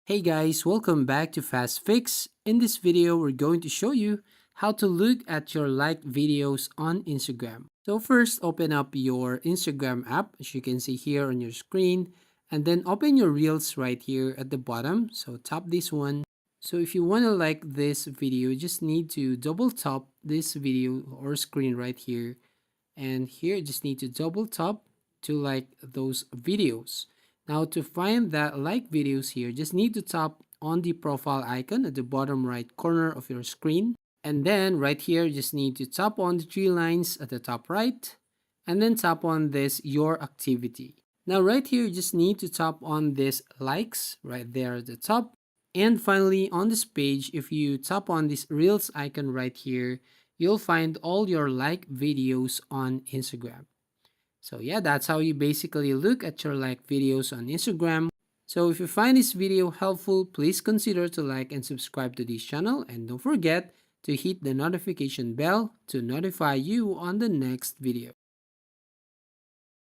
Hey guys, welcome back to Fast Fix. In this video, we're going to show you how to look at your liked videos on Instagram. So first, open up your Instagram app, as you can see here on your screen, and then open your Reels right here at the bottom. So tap this one. So if you want to like this video, you just need to double tap this video or screen right here. And here, you just need to double tap to like those videos. Now to find that like videos here, just need to tap on the profile icon at the bottom right corner of your screen. And then right here, just need to tap on the three lines at the top right. And then tap on this your activity. Now right here, you just need to tap on this likes right there at the top. And finally on this page, if you tap on this reels icon right here, you'll find all your like videos on Instagram. So yeah, that's how you basically look at your like videos on Instagram. So if you find this video helpful, please consider to like and subscribe to this channel, and don't forget to hit the notification bell to notify you on the next video.